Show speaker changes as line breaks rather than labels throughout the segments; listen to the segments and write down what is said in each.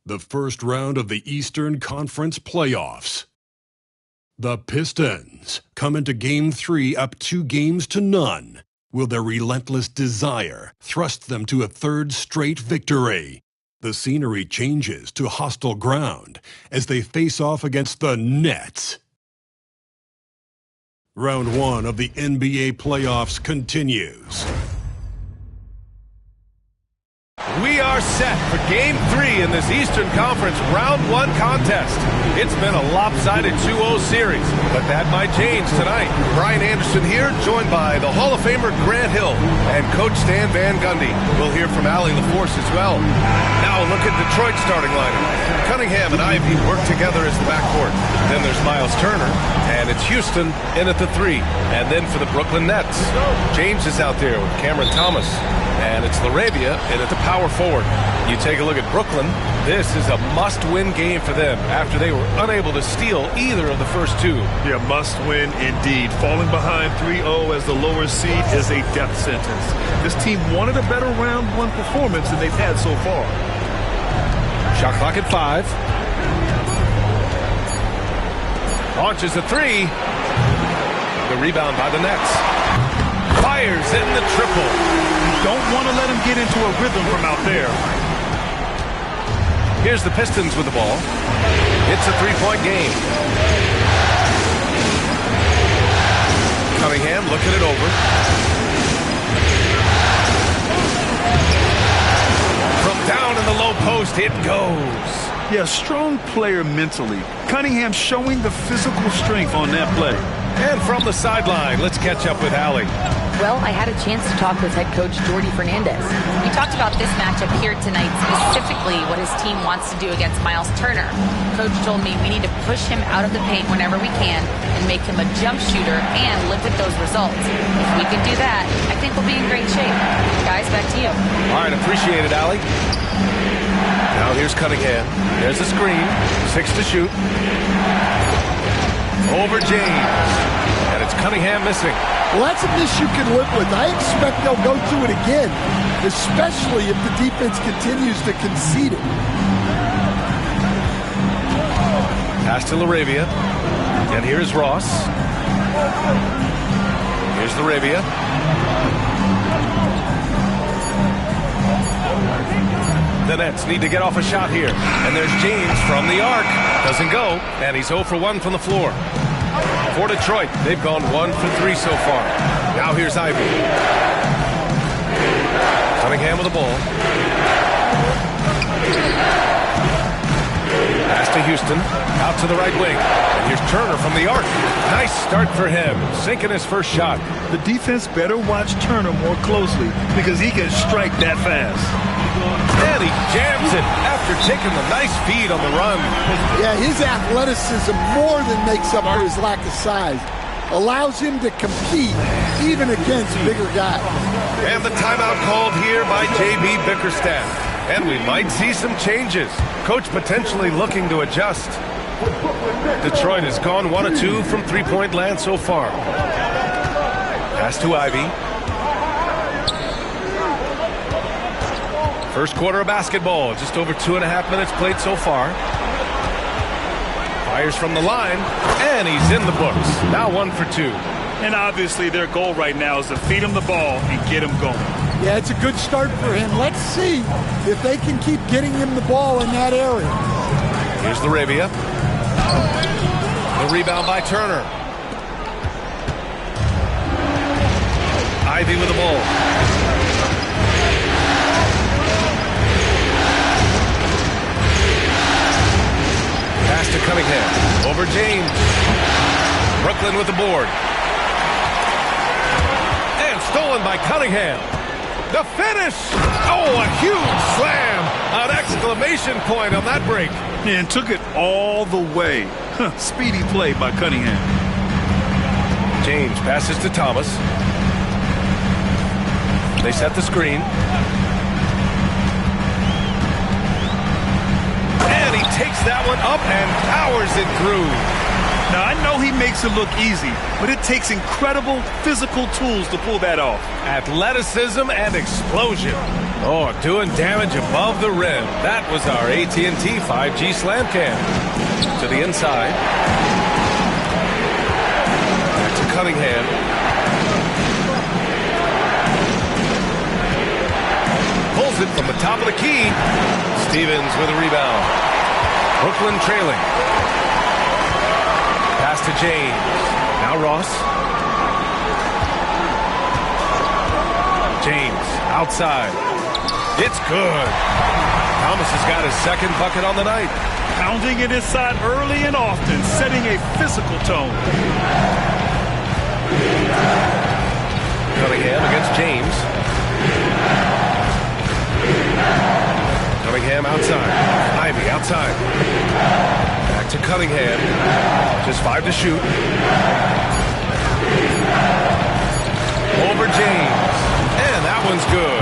the first round of the Eastern Conference playoffs. The Pistons come into Game 3 up 2-0. Will their relentless desire thrust them to a third straight victory? The scenery changes to hostile ground as they face off against the Nets. Round 1 of the NBA playoffs continues.
We are set for Game 3 in this Eastern Conference Round 1 contest. It's been a lopsided 2-0 series, but that might change tonight. Brian Anderson here, joined by the Hall of Famer Grant Hill and Coach Stan Van Gundy. We'll hear from Allie LaForce as well. Now look at Detroit's starting lineup. Cunningham and Ivy work together as the backcourt. Then there's Miles Turner, and it's Houston in at the 3. And then for the Brooklyn Nets, James is out there with Cameron Thomas. And it's LaRavia in at the power forward. You take a look at Brooklyn. This is a must-win game for them after they were unable to steal either of the first two.
Yeah, must-win indeed. Falling behind 3-0 as the lower seed is a death sentence. This team wanted a better round 1 performance than they've had so far.
Shot clock at 5. Launches a 3. The rebound by the Nets. Fires in the triple.
Don't want to let him get into a rhythm from out there.
Here's the Pistons with the ball. It's a 3-point game. Cunningham looking it over. From down in the low post, it goes.
Yeah, strong player mentally. Cunningham showing the physical strength on that play.
And from the sideline, let's catch up with Allie.
Well, I had a chance to talk with head coach Jordy Fernandez.
We talked about this matchup here tonight, specifically what his team wants to do against Miles Turner. Coach told me we need to push him out of the paint whenever we can and make him a jump shooter and limit those results. If we can do that, I think we'll be in great shape. Guys, back to you.
All right, appreciate it, Allie. Now here's Cunningham. There's the screen. 6 to shoot. Over James. And it's Cunningham missing.
Well, that's a miss you can live with. I expect they'll go through it again, especially if the defense continues to concede it.
Pass to LaRavia. And here's Ross. Here's LaRavia. The Nets need to get off a shot here. And there's James from the arc. Doesn't go. And he's 0 for 1 from the floor. For Detroit, they've gone 1 for 3 so far. Now here's Ivy. Cunningham with the ball. Pass to Houston. Out to the right wing. And here's Turner from the arc. Nice start for him. Sinking his first shot.
The defense better watch Turner more closely because he can strike that fast.
And he jams it after taking the nice feed on the run.
Yeah, his athleticism more than makes up for his lack of size. Allows him to compete even against bigger guys.
And the timeout called here by J.B. Bickerstaff. And we might see some changes. Coach potentially looking to adjust. Detroit has gone 1 of 2 from 3-point land so far. Pass to Ivy. First quarter of basketball, just over 2.5 minutes played so far. Fires from the line, and he's in the books. Now 1 for 2.
And obviously their goal right now is to feed him the ball and get him going.
Yeah, it's a good start for him. Let's see if they can keep getting him the ball in that area.
Here's LaRavia. The rebound by Turner. Ivy with the ball. Pass to Cunningham. Over James. Brooklyn with the board. And stolen by Cunningham. The finish! Oh, a huge slam! An exclamation point on that break.
And took it all the way. Speedy play by Cunningham.
James passes to Thomas. They set the screen. And he takes that one up and powers it through.
Now, I know he makes it look easy, but it takes incredible physical tools to pull that off.
Athleticism and explosion. Oh, doing damage above the rim. That was our AT&T 5G slam cam. To the inside. Back to Cunningham. Pulls it from the top of the key. Stevens with a rebound. Brooklyn trailing. Pass to James. Now Ross. James outside. It's good. Thomas has got his second bucket on the night.
Pounding it inside early and often, setting a physical tone.
Cunningham against James. Cunningham outside. Ivy outside. Back to Cunningham. Just 5 to shoot. Over James. And that one's good.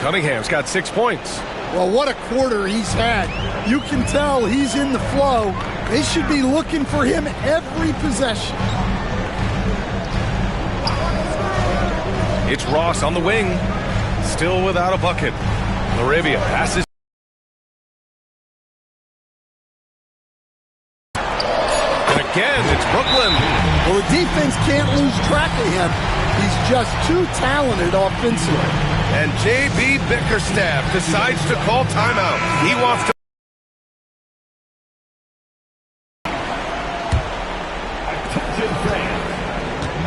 Cunningham's got 6 points.
Well, what a quarter he's had. You can tell he's in the flow. They should be looking for him every possession.
It's Ross on the wing. Still without a bucket. Laravia passes. And again, it's Brooklyn.
Well, the defense can't lose track of him. He's just too talented offensively.
And J.B. Bickerstaff decides to call timeout. He wants to.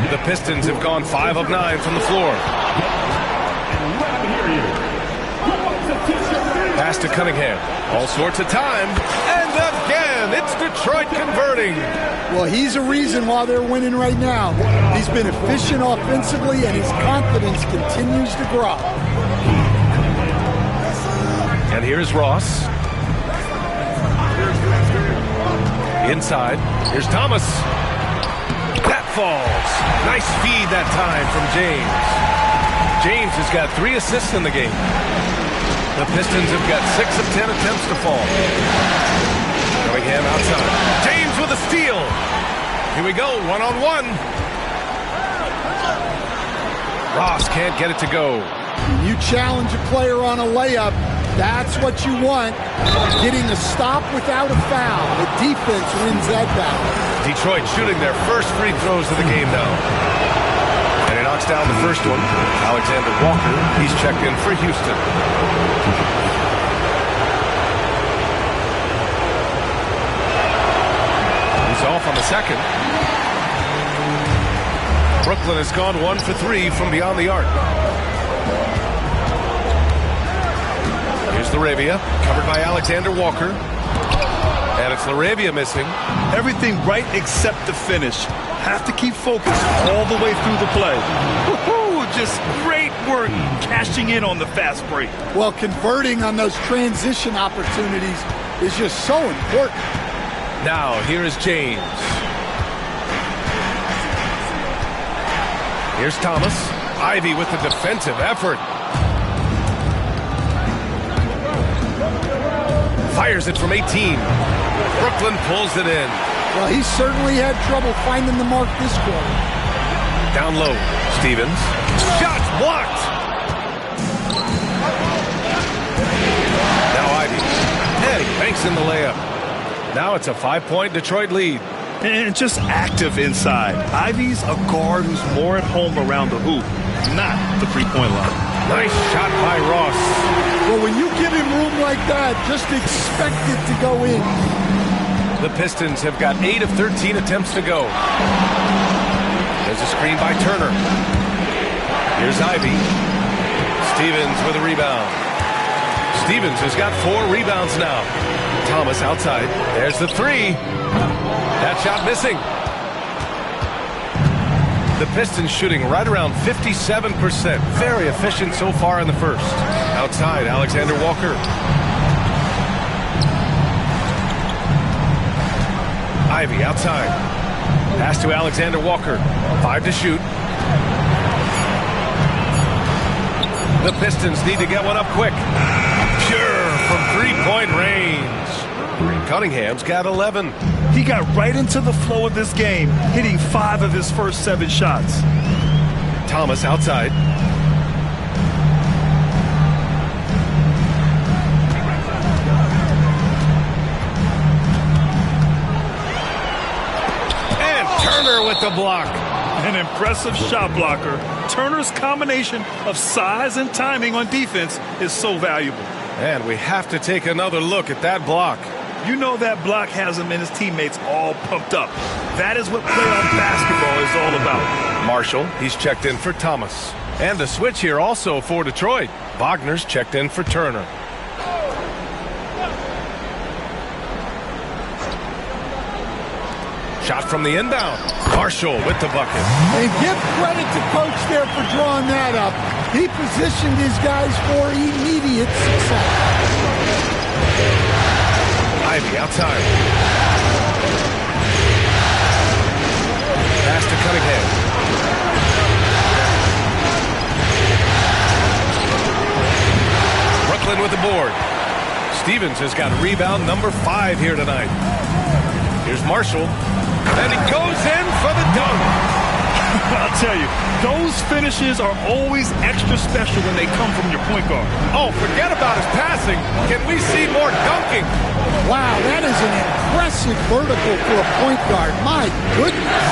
The Pistons have gone 5 of 9 from the floor. Pass to Cunningham. All sorts of time. And again, it's Detroit converting.
Well, he's a reason why they're winning right now. He's been efficient offensively, and his confidence continues to grow.
And here's Ross. Inside. Here's Thomas. That falls. Nice feed that time from James. James has got 3 assists in the game. The Pistons have got 6 of 10 attempts to fall. Cunningham outside. James with a steal. Here we go, one-on-one. Ross can't get it to go.
When you challenge a player on a layup, that's what you want. Getting a stop without a foul. The defense wins that battle.
Detroit shooting their first free throws of the game now. And he knocks down the first one. Alexander Walker, he's checked in for Houston. He's off on the second. Brooklyn has gone 1 for 3 from beyond the arc. Here's Laravia, covered by Alexander Walker. And it's Laravia missing.
Everything right except the finish. Have to keep focused all the way through the play. Woohoo! Just great work cashing in on the fast break.
Well, converting on those transition opportunities is just so important.
Now, here is James. Here's Thomas. Ivy with the defensive effort. Fires it from 18. Brooklyn pulls it in.
Well, he certainly had trouble finding the mark this quarter.
Down low, Stevens. Shots blocked. Now Ivy. And he banks in the layup. Now it's a 5-point Detroit lead.
And just active inside. Ivy's a guard who's more at home around the hoop, not the three-point line.
Nice shot by Ross.
Well, when you give him room like that, just expect it to go in.
The Pistons have got 8 of 13 attempts to go. There's a screen by Turner. Here's Ivy. Stevens with a rebound. Stevens has got 4 rebounds now. Thomas outside. There's the 3. That shot missing. The Pistons shooting right around 57%. Very efficient so far in the first. Outside, Alexander Walker. Ivy outside. Pass to Alexander Walker. 5 to shoot. The Pistons need to get one up quick. Pure from 3-point range. Cunningham's got 11.
He got right into the flow of this game, hitting 5 of his first 7 shots.
Thomas outside. And Turner with the block.
An impressive shot blocker. Turner's combination of size and timing on defense is so valuable.
And we have to take another look at that block.
You know that block has him and his teammates all pumped up. That is what playoff basketball is all about.
Marshall, he's checked in for Thomas. And the switch here also for Detroit. Wagner's checked in for Turner. Shot from the inbound. Marshall with the bucket.
And give credit to coach there for drawing that up. He positioned his guys for immediate success.
Ivy outside. Pass to Cunningham. Brooklyn with the board. Stevens has got rebound number 5 here tonight. Here's Marshall. And he goes in for the dunk.
I'll tell you, those finishes are always extra special when they come from your point guard.
Oh, forget about his passing. Can we see more dunking?
Wow, that is an impressive vertical for a point guard. My goodness.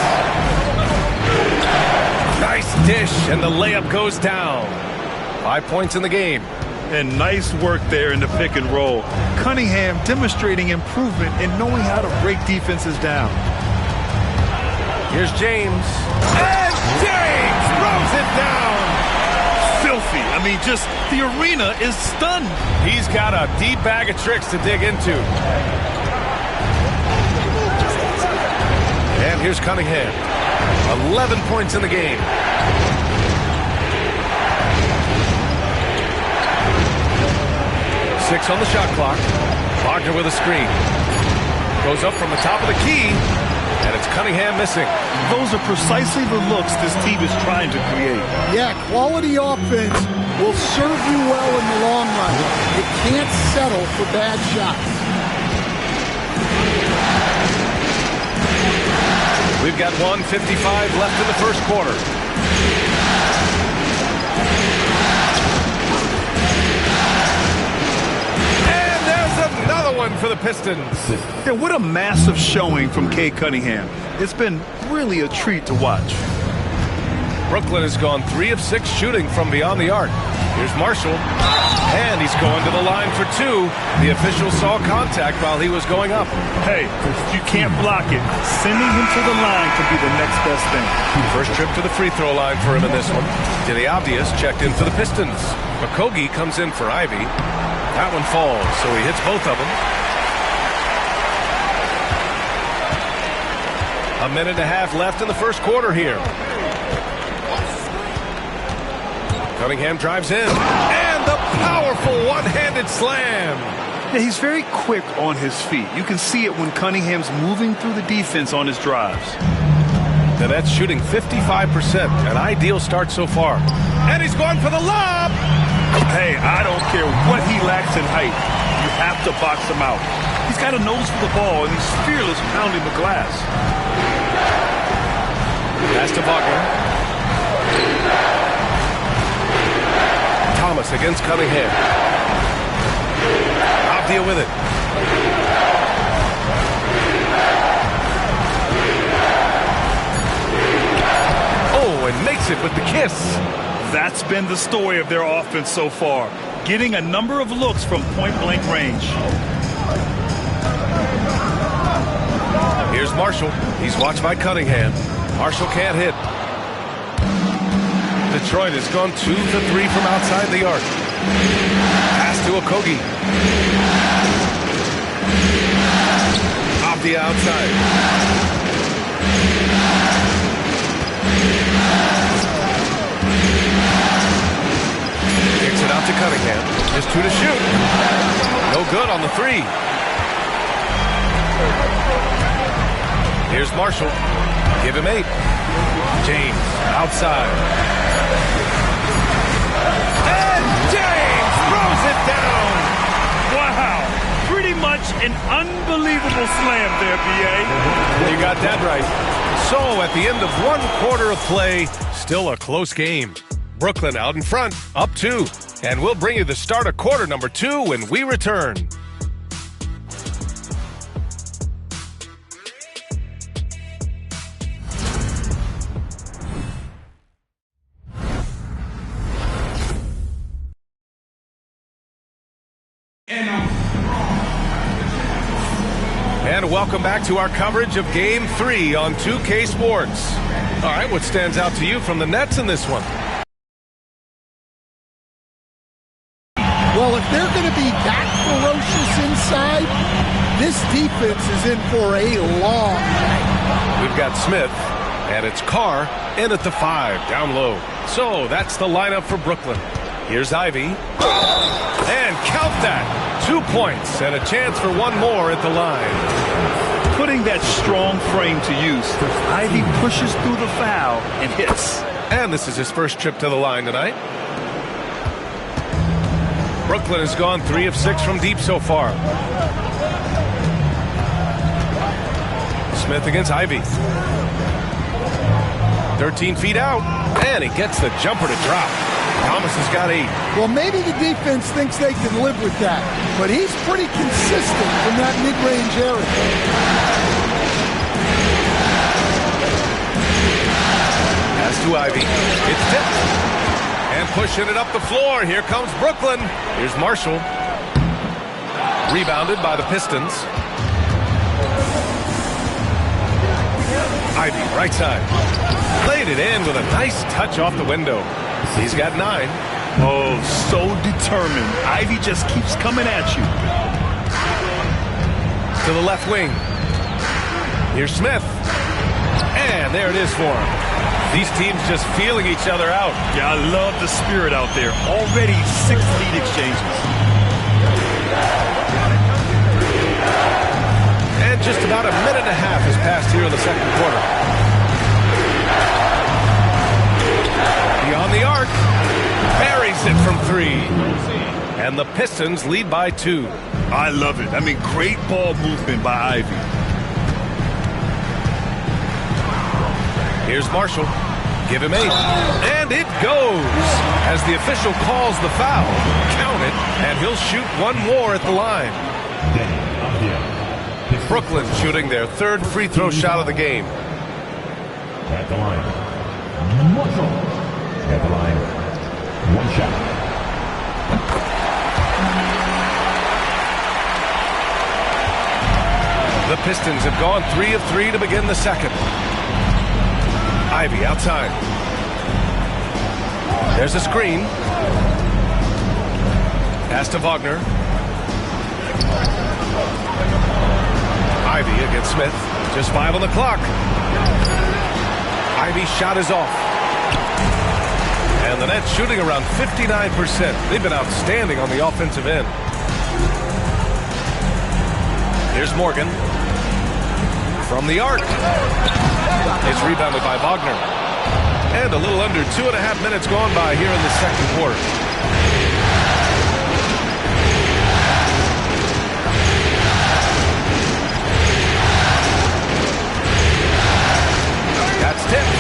Nice dish, and the layup goes down. 5 points in the game.
And nice work there in the pick and roll. Cunningham demonstrating improvement in knowing how to break defenses down.
Here's James. And James throws it down.
Filthy. I mean, just the arena is stunned.
He's got a deep bag of tricks to dig into. And here's Cunningham. 11 points in the game. Six on the shot clock. Wagner with a screen. Goes up from the top of the key. And it's Cunningham missing.
Those are precisely the looks this team is trying to create.
Yeah, quality offense will serve you well in the long run. You can't settle for bad shots.
We've got 1:55 left in the first quarter. Another one for the Pistons.
Yeah, what a massive showing from Cade Cunningham. It's been really a treat to watch.
Brooklyn has gone 3 of 6 shooting from beyond the arc. Here's Marshall. And he's going to the line for 2. The official saw contact while he was going up.
Hey, if you can't block it, sending him to the line could be the next best thing.
First trip to the free throw line for him in this one. Diliabdias checked in for the Pistons. Okogie comes in for Ivy. That one falls, so he hits both of them. A minute and a half left in the first quarter here. Cunningham drives in. And the powerful one-handed slam.
Yeah, he's very quick on his feet. You can see it when Cunningham's moving through the defense on his drives.
Now that's shooting 55%. An ideal start so far. And he's going for the lob.
Hey, I don't care what he lacks in height. You have to box him out. He's got a nose for the ball, and he's fearless pounding the glass.
Pass to Wagner. Thomas against Cunningham. Abdia with it. Oh, and makes it with the kiss.
That's been the story of their offense so far, getting a number of looks from point-blank range.
Here's Marshall. He's watched by Cunningham. Marshall can't hit. Detroit has gone 2 for 3 from outside the arc. Pass to Okogie. Off the outside. Kicks it out to Cunningham. Just 2 to shoot. No good on the 3. Here's Marshall. Give him 8. James outside. And James throws it down.
Wow. Pretty much an unbelievable slam there, B.A.
You got that right. So, at the end of 1 quarter of play, still a close game. Brooklyn out in front, up 2. And we'll bring you the start of quarter number 2 when we return. And welcome back to our coverage of Game 3 on 2K Sports. All right, what stands out to you from the Nets in this one?
Well, if they're going to be that ferocious inside, this defense is in for a long night.
We've got Smith, and it's Carr in at the 5, down low. So that's the lineup for Brooklyn. Here's Ivy. And count that. 2 points and a chance for 1 more at the line.
Putting that strong frame to use, Ivy pushes through the foul and hits.
And this is his first trip to the line tonight. Brooklyn has gone 3 of 6 from deep so far. Smith against Ivy. 13 feet out, and he gets the jumper to drop. Thomas has got 8.
Well, maybe the defense thinks they can live with that, but he's pretty consistent from that mid-range area.
Pass to Ivy. It's tipped. And pushing it up the floor. Here comes Brooklyn. Here's Marshall. Rebounded by the Pistons. Ivy, right side. Laid it in with a nice touch off the window. He's got 9.
Oh, so determined. Ivy just keeps coming at you.
To the left wing. Here's Smith. And there it is for him. These teams just feeling each other out.
Yeah, I love the spirit out there. Already 6 lead exchanges.
And just about a minute and a half has passed here in the second quarter. Beyond the arc. Buries it from 3. And the Pistons lead by 2.
I love it. I mean, great ball movement by Ivy.
Here's Marshall. Give him 8. And it goes. As the official calls the foul, count it, and he'll shoot 1 more at the line. Brooklyn shooting their 3rd free throw shot of the game.
At the line. Marshall. At the line. 1 shot.
The Pistons have gone 3 of 3 to begin the second. Ivy outside. There's a screen. Pass to Wagner. Ivy against Smith. Just 5 on the clock. Ivy's shot is off. And the Nets shooting around 59%. They've been outstanding on the offensive end. Here's Morgan. From the arc. It's rebounded by Wagner. And a little under 2.5 minutes gone by here in the second quarter. That's tipped.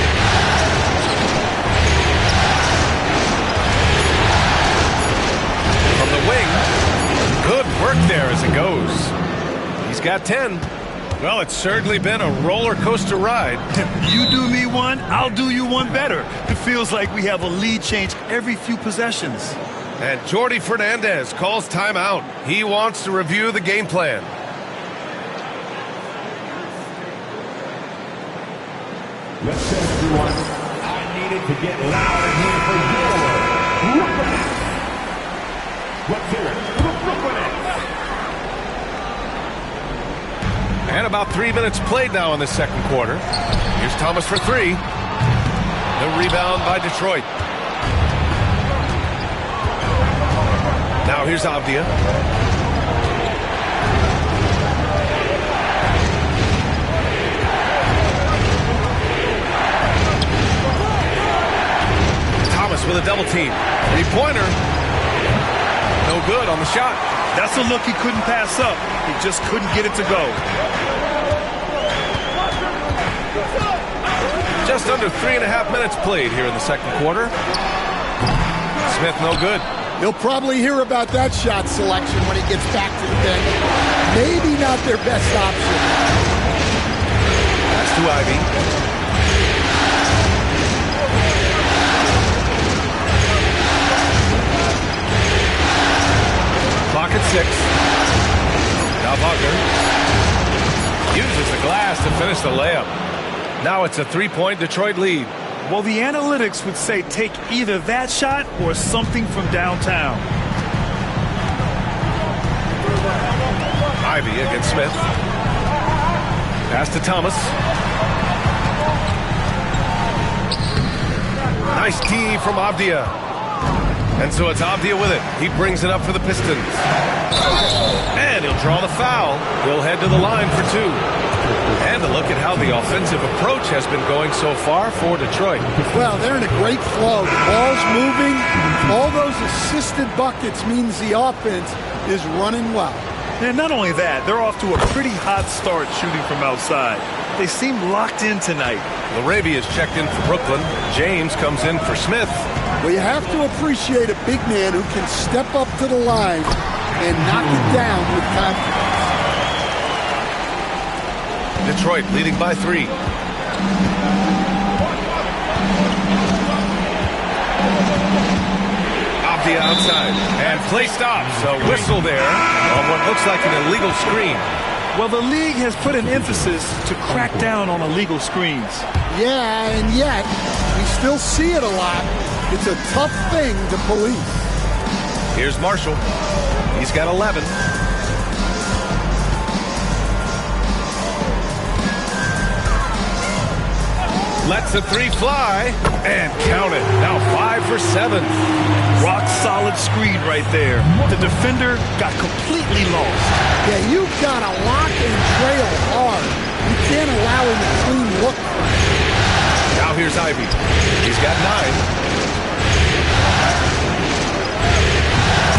From the wing. Good work there as it goes. He's got 10. Well, it's certainly been a roller coaster ride.
You do me one, I'll do you one better. It feels like we have a lead change every few possessions.
And Jordi Fernandez calls timeout. He wants to review the game plan.
Let's say, everyone, I needed to get loud in here for your Brooklyn. Let's hear it for the Brooklyn Nets.
And about 3 minutes played now in the second quarter. Here's Thomas for 3. The rebound by Detroit. Now here's Avdia. Thomas with a double team. 3-pointer. No good on the shot.
That's a look he couldn't pass up. He just couldn't get it to go.
Just under 3.5 minutes played here in the second quarter. Smith no good.
He'll probably hear about that shot selection when he gets back to the bench. Maybe not their best option.
That's to Ivy. Clock at 6. Now Wagner uses the glass to finish the layup. Now it's a 3-point Detroit lead.
Well, the analytics would say take either that shot or something from downtown.
Ivy against Smith. Pass to Thomas. Nice D from Avdia. And so it's Avdia with it. He brings it up for the Pistons. And he'll draw the foul. He'll head to the line for 2. And a look at how the offensive approach has been going so far for Detroit.
Well, they're in a great flow. The ball's moving. All those assisted buckets means the offense is running well.
And not only that, they're off to a pretty hot start shooting from outside. They seem locked in tonight.
Larabia is checked in for Brooklyn. James comes in for Smith.
Well, you have to appreciate a big man who can step up to the line and knock it down with confidence.
Detroit leading by 3. Avdia outside. And play stops. A whistle there on what looks like an illegal screen.
Well, the league has put an emphasis to crack down on illegal screens.
Yeah, and yet, we still see it a lot. It's a tough thing to police.
Here's Marshall. He's got 11. Lets the 3 fly and count it. Now 5 for 7.
Rock solid screen right there. The defender got completely lost.
Yeah, you've got to lock and trail hard. You can't allow him a clean look.
Now here's Ivy. He's got 9.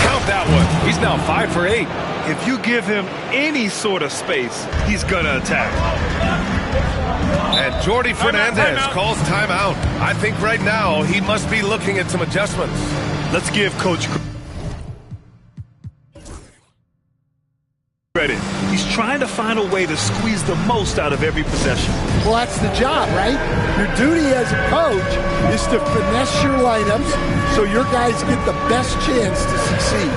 Count that one. He's now 5 for 8.
If you give him any sort of space, he's gonna attack.
And Jordy Fernandez calls timeout. I think right now he must be looking at some adjustments.
Let's give Coach credit. He's trying to find a way to squeeze the most out of every possession.
Well, that's the job, right? Your duty as a coach is to finesse your lineups so your guys get the best chance to succeed.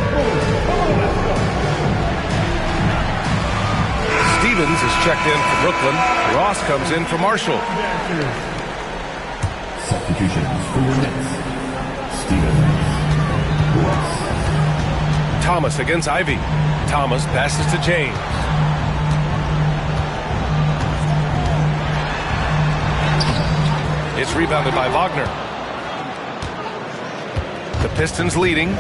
Stevens is checked in for Brooklyn. Ross comes in for Marshall.
Substitutions for your Nets. Stevens. Ross.
Thomas against Ivy. Thomas passes to James. It's rebounded by Wagner. The Pistons leading.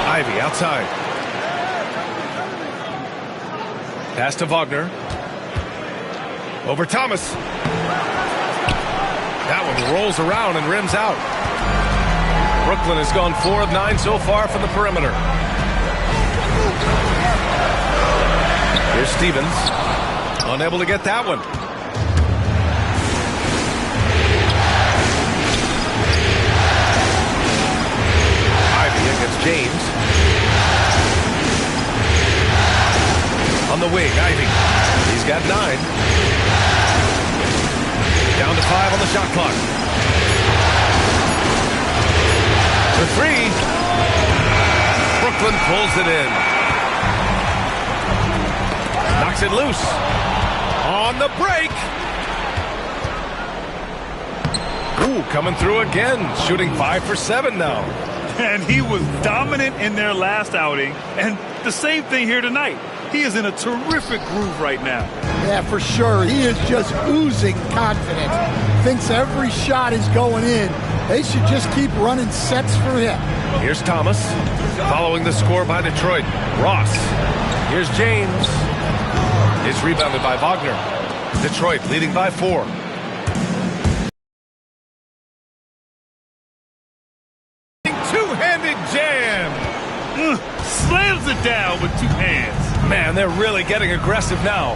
Ivy outside. Pass to Wagner. Over Thomas. That one rolls around and rims out. Brooklyn has gone 4 of 9 so far from the perimeter. Here's Stevens. Unable to get that one. Ivy against James. On the wing, Ivy. He's got 9. Down to 5 on the shot clock. The 3. Brooklyn pulls it in. Knocks it loose. On the break. Ooh, coming through again. Shooting 5 for 7 now.
And he was dominant in their last outing. And the same thing here tonight. He is in a terrific groove right now.
Yeah, for sure. He is just oozing confidence. Thinks every shot is going in. They should just keep running sets for him.
Here's Thomas. Following the score by Detroit, Ross. Here's James. It's rebounded by Wagner. Detroit leading by 4. Two-handed jam.
Slams it down with 2 hands.
Man, they're really getting aggressive now.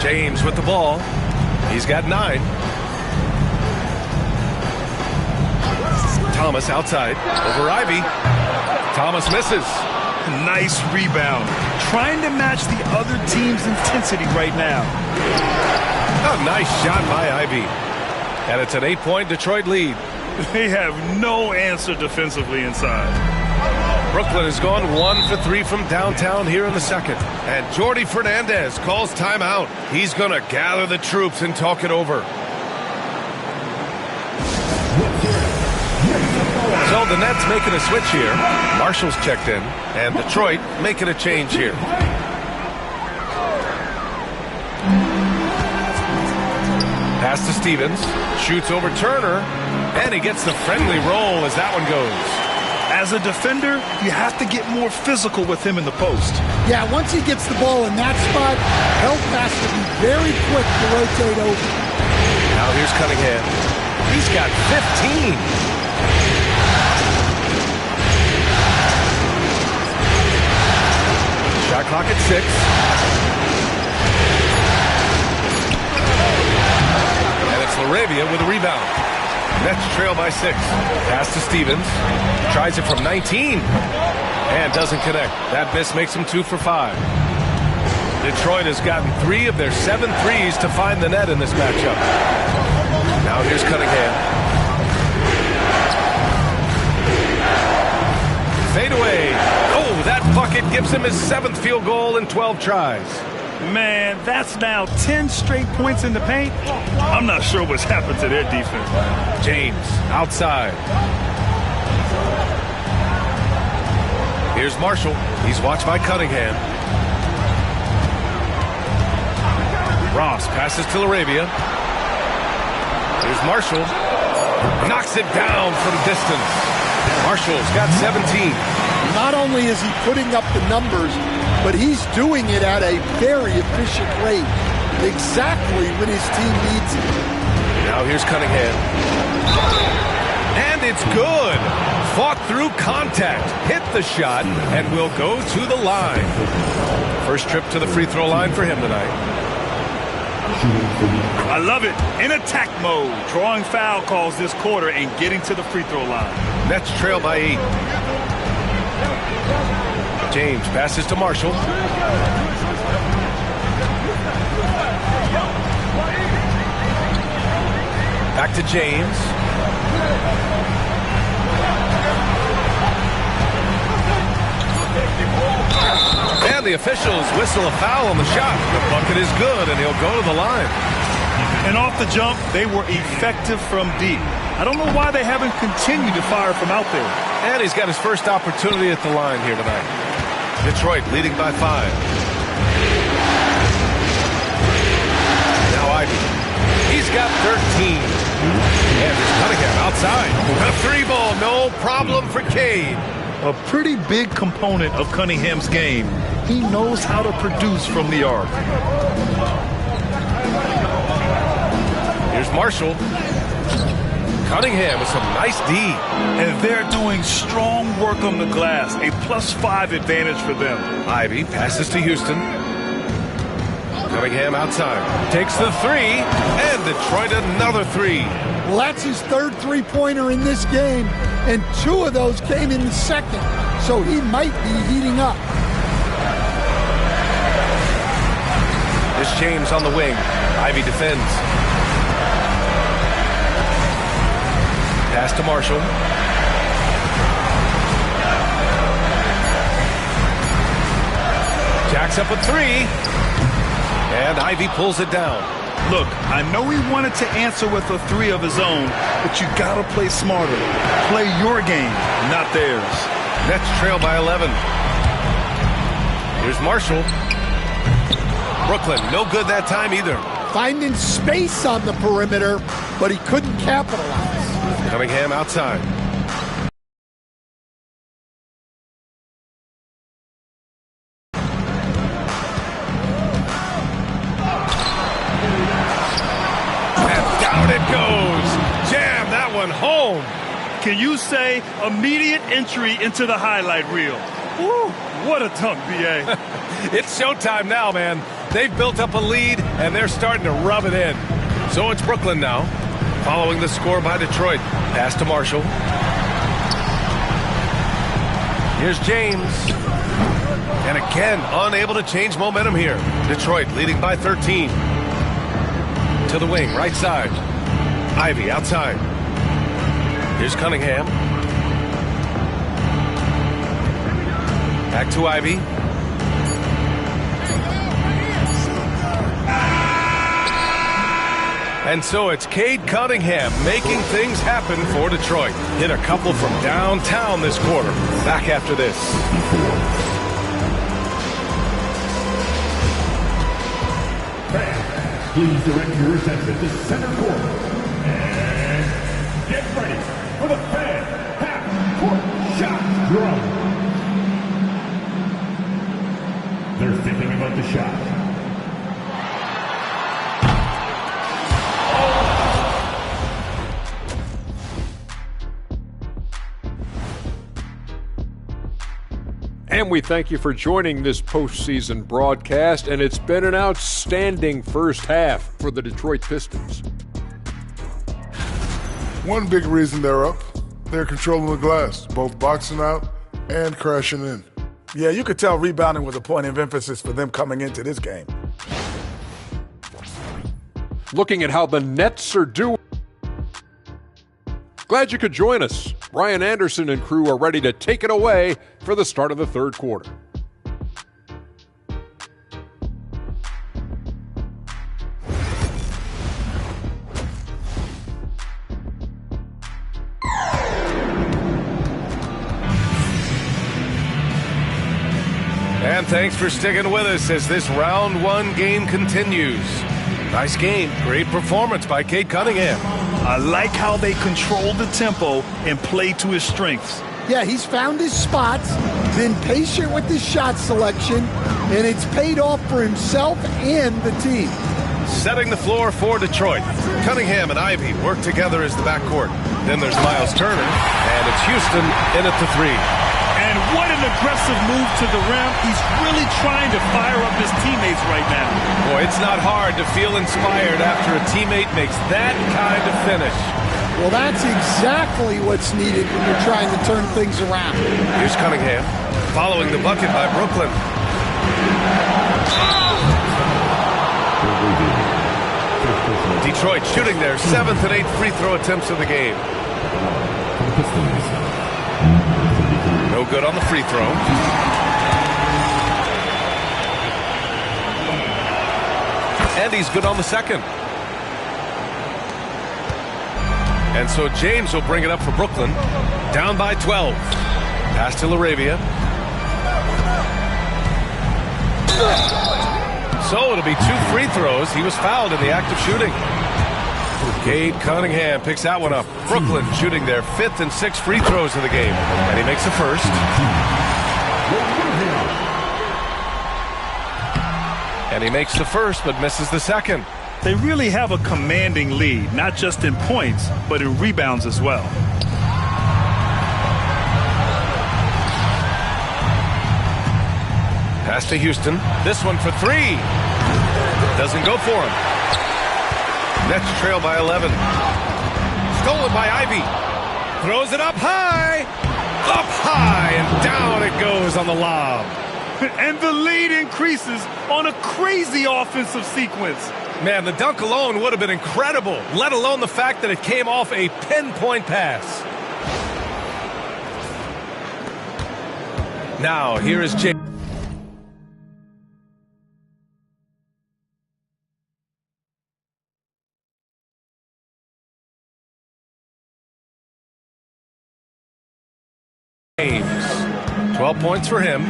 James with the ball. He's got 9. Thomas outside. Over Ivy. Thomas misses.
Nice rebound. Trying to match the other team's intensity right now.
A nice shot by Ivy. And it's an 8-point Detroit lead.
They have no answer defensively inside.
Brooklyn has gone 1 for 3 from downtown here in the second. And Jordy Fernandez calls timeout. He's going to gather the troops and talk it over. So the Nets making a switch here. Marshall's checked in. And Detroit making a change here. Pass to Stevens. Shoots over Turner. And he gets the friendly roll as that one goes.
As a defender, you have to get more physical with him in the post.
Yeah, once he gets the ball in that spot, help has to be very quick to rotate over.
Now here's Cunningham. He's got 15. Shot clock at 6. And it's LaRavia with a rebound. Nets trail by 6. Pass to Stevens. Tries it from 19. And doesn't connect. That miss makes him 2 for 5. Detroit has gotten 3 of their 7 threes to find the net in this matchup. Now here's Cunningham. Fade away. Oh, that bucket gives him his 7th field goal in 12 tries.
Man, that's now 10 straight points in the paint. I'm not sure what's happened to their defense.
James outside. Here's Marshall. He's watched by Cunningham. Ross passes to LaRavia. Here's Marshall. Knocks it down from distance. Marshall's got 17.
Not only is he putting up the numbers, but he's doing it at a very efficient rate. Exactly when his team needs it.
Now here's Cunningham. And it's good. Fought through contact. Hit the shot and will go to the line. First trip to the free throw line for him tonight.
I love it. In attack mode. Drawing foul calls this quarter and getting to the free throw line.
Nets trail by 8. James passes to Marshall. Back to James. And the officials whistle a foul on the shot. The bucket is good, and he'll go to the line.
And off the jump, they were effective from deep. I don't know why they haven't continued to fire from out there.
And he's got his first opportunity at the line here tonight. Detroit leading by 5. Now Ivy. He's got 13. And there's Cunningham outside. A 3-ball, no problem for Cade.
A pretty big component of Cunningham's game. He knows how to produce from the arc.
Here's Marshall. Cunningham with some nice D.
And they're doing strong work on the glass. A +5 advantage for them.
Ivy passes to Houston. Cunningham outside. Takes the 3. And Detroit another 3.
Well, that's his 3rd three-pointer in this game, and 2 of those came in the second, so he might be heating up.
This James on the wing. Ivy defends. Pass to Marshall. Jacks up a 3. And Ivy pulls it down.
Look, I know he wanted to answer with a 3 of his own, but you gotta play smarter. Play your game, not theirs.
Nets trail by 11. Here's Marshall. Brooklyn, no good that time either.
Finding space on the perimeter, but he couldn't capitalize.
Cunningham outside. one home.
Can you say immediate entry into the highlight reel? Woo, what a dunk, B.A.
It's showtime now, man. They've built up a lead, and they're starting to rub it in. So it's Brooklyn now, following the score by Detroit. Pass to Marshall. Here's James. And again, unable to change momentum here. Detroit leading by 13. To the wing, right side. Ivy outside. Here's Cunningham. Back to Ivy. And so it's Cade Cunningham making things happen for Detroit. Hit a couple from downtown this quarter. Back after this.
Fans, please direct your attention to center court. And get ready for the fan half-court shot drum. They're thinking about the shot.
And we thank you for joining this postseason broadcast, and it's been an outstanding first half for the Detroit Pistons.
One big reason they're up, they're controlling the glass, both boxing out and crashing in.
Yeah, you could tell rebounding was a point of emphasis for them coming into this game.
Looking at how the Nets are doing. Glad you could join us. Brian Anderson and crew are ready to take it away for the start of the third quarter.
And thanks for sticking with us as this round one game continues. Nice game. Great performance by Cade Cunningham.
I like how they control the tempo and play to his strengths.
Yeah, he's found his spots, been patient with his shot selection, and it's paid off for himself and the team.
Setting the floor for Detroit. Cunningham and Ivy work together as the backcourt. Then there's Miles Turner, and it's Houston in at the three.
And what an aggressive move to the rim. He's really trying to fire up his teammates right now.
Boy, it's not hard to feel inspired after a teammate makes that kind of finish.
Well, that's exactly what's needed when you're trying to turn things around.
Here's Cunningham, following the bucket by Brooklyn. Detroit shooting their 7th and 8th free throw attempts of the game. No good on the free throw. And he's good on the second. And so James will bring it up for Brooklyn. Down by 12. Pass to LaRavia. So it'll be 2 free throws. He was fouled in the act of shooting. Cade Cunningham picks that one up. Brooklyn shooting their 5th and 6th free throws of the game. And he makes the first. And he makes the first, but misses the second.
They really have a commanding lead, not just in points, but in rebounds as well.
Pass to Houston. This one for 3. Doesn't go for him. Nets trail by 11. Stolen by Ivy. Throws it up high. Up high, and down it goes on the lob.
And the lead increases on a crazy offensive sequence.
Man, the dunk alone would have been incredible, let alone the fact that it came off a pinpoint pass. Now, here is James. James, 12 points for him.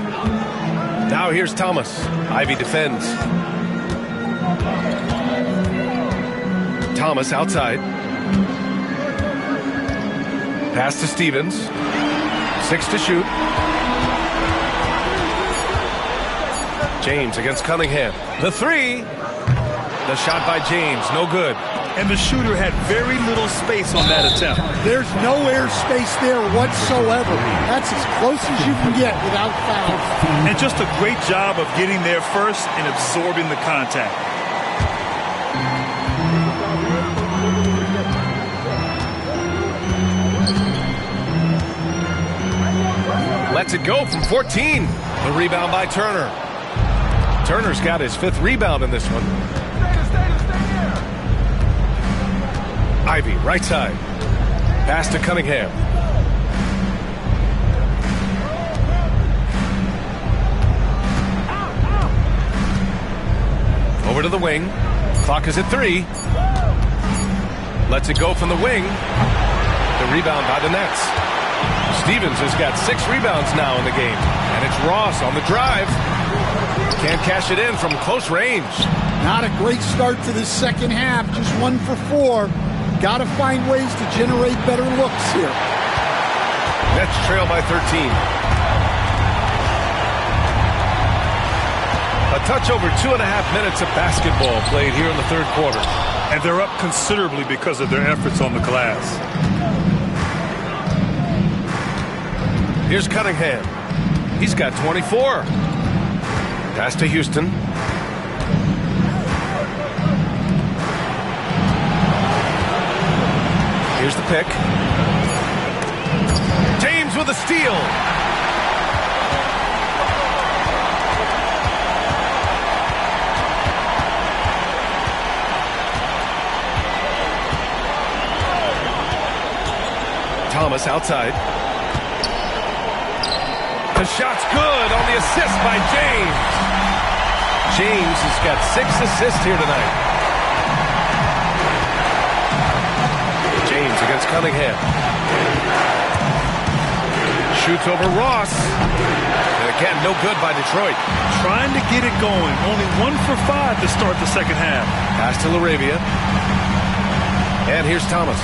Now here's Thomas. Ivy defends. Thomas outside. Pass to Stevens. 6 to shoot. James against Cunningham. The 3. The shot by James, no good.
and the shooter had very little space on that attempt.
There's no air space there whatsoever. That's as close as you can get without foul.
And just a great job of getting there first and absorbing the contact.
Lets it go from 14. The rebound by Turner. Turner's got his 5th rebound in this one. Ivy, right side. Pass to Cunningham. Over to the wing. Clock is at 3. Lets it go from the wing. The rebound by the Nets. Stevens has got 6 rebounds now in the game. And it's Ross on the drive. Can't cash it in from close range.
Not a great start to the second half. Just 1 for 4. Got to find ways to generate better looks here.
Nets trail by 13. A touch over 2.5 minutes of basketball played here in the 3rd quarter.
And they're up considerably because of their efforts on the glass.
Here's Cunningham. He's got 24. Pass to Houston. Here's the pick. James with a steal. Thomas outside. The shot's good on the assist by James. James has got 6 assists here tonight. James against Cunningham. Shoots over Ross. And again, no good by Detroit.
Trying to get it going. Only 1 for 5 to start the second half.
Pass to LaRavia. And here's Thomas.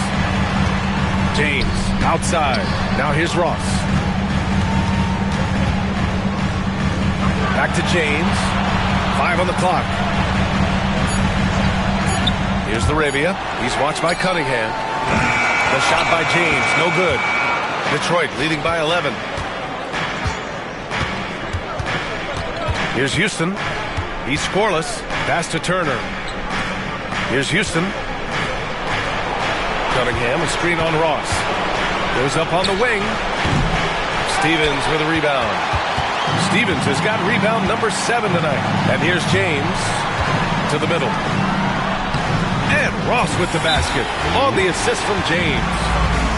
James outside. Now here's Ross. Back to James. 5 on the clock. Here's LaRavia. He's watched by Cunningham. The shot by James. No good. Detroit leading by 11. Here's Houston. He's scoreless. Pass to Turner. Here's Houston. Cunningham, a screen on Ross. Goes up on the wing. Stevens with a rebound. Stevens has got rebound number 7 tonight. And here's James to the middle. And Ross with the basket on the assist from James.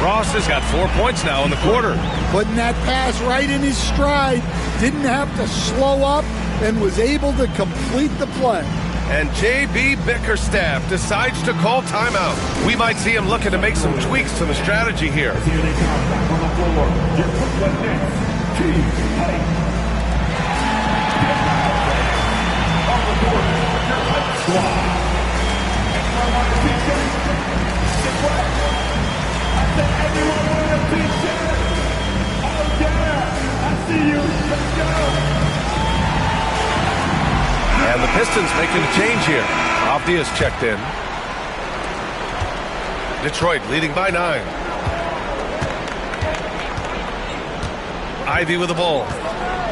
Ross has got 4 points now in the quarter.
Putting that pass right in his stride. Didn't have to slow up and was able to complete the play.
And J.B. Bickerstaff decides to call timeout. We might see him looking to make some tweaks to the strategy here.
Here they come back on the floor. Your Brooklyn Nets, Team Fight. On the court, your Fight Squad. I said everyone want a pizza. Oh yeah, I see you. Let's go.
And the Pistons making a change here. Avdia's checked in. Detroit leading by 9. Ivy with the ball.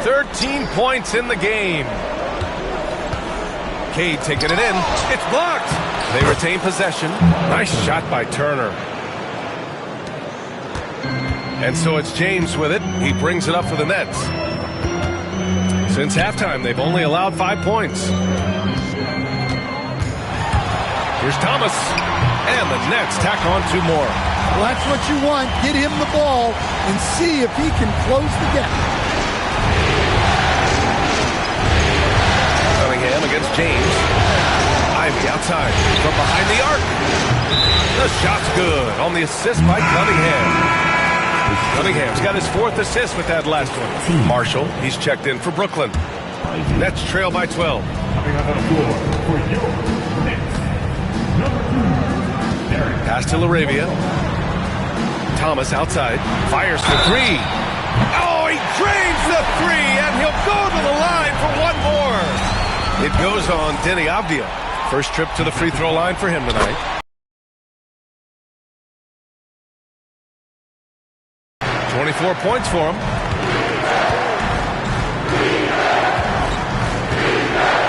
13 points in the game. Cade taking it in. It's blocked. They retain possession. Nice shot by Turner. And so it's James with it. He brings it up for the Nets. Since halftime, they've only allowed 5 points. Here's Thomas. And the Nets tack on 2 more.
Well, that's what you want. Get him the ball and see if he can close the gap.
Cunningham against James. Ivy outside from behind the arc. The shot's good on the assist by Cunningham. Cunningham's got his 4th assist with that last one. Marshall, he's checked in for Brooklyn. Nets trail by 12. Pass to LaRavia. Thomas outside. Fires for 3. Oh, he drains the 3, and he'll go to the line for 1 more. It goes on Denny Avdia. First trip to the free throw line for him tonight. 24 points for him.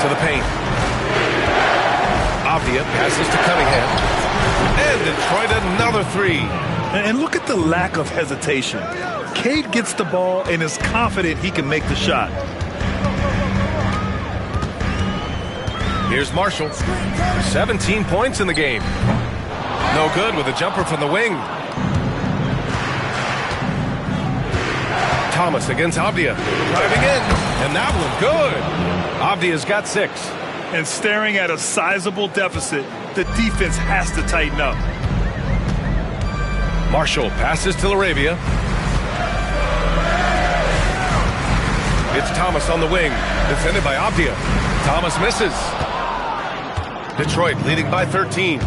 To the paint. Avdia passes to Cunningham. And Detroit another three.
And look at the lack of hesitation. Cade gets the ball and is confident he can make the shot.
Here's Marshall. 17 points in the game. No good with a jumper from the wing. Thomas against Avdia. Driving in. And that one good. Avdia's got 6.
And staring at a sizable deficit, the defense has to tighten up.
Marshall passes to Laravia. It's Thomas on the wing. Defended by Avdia. Thomas misses. Detroit leading by 13.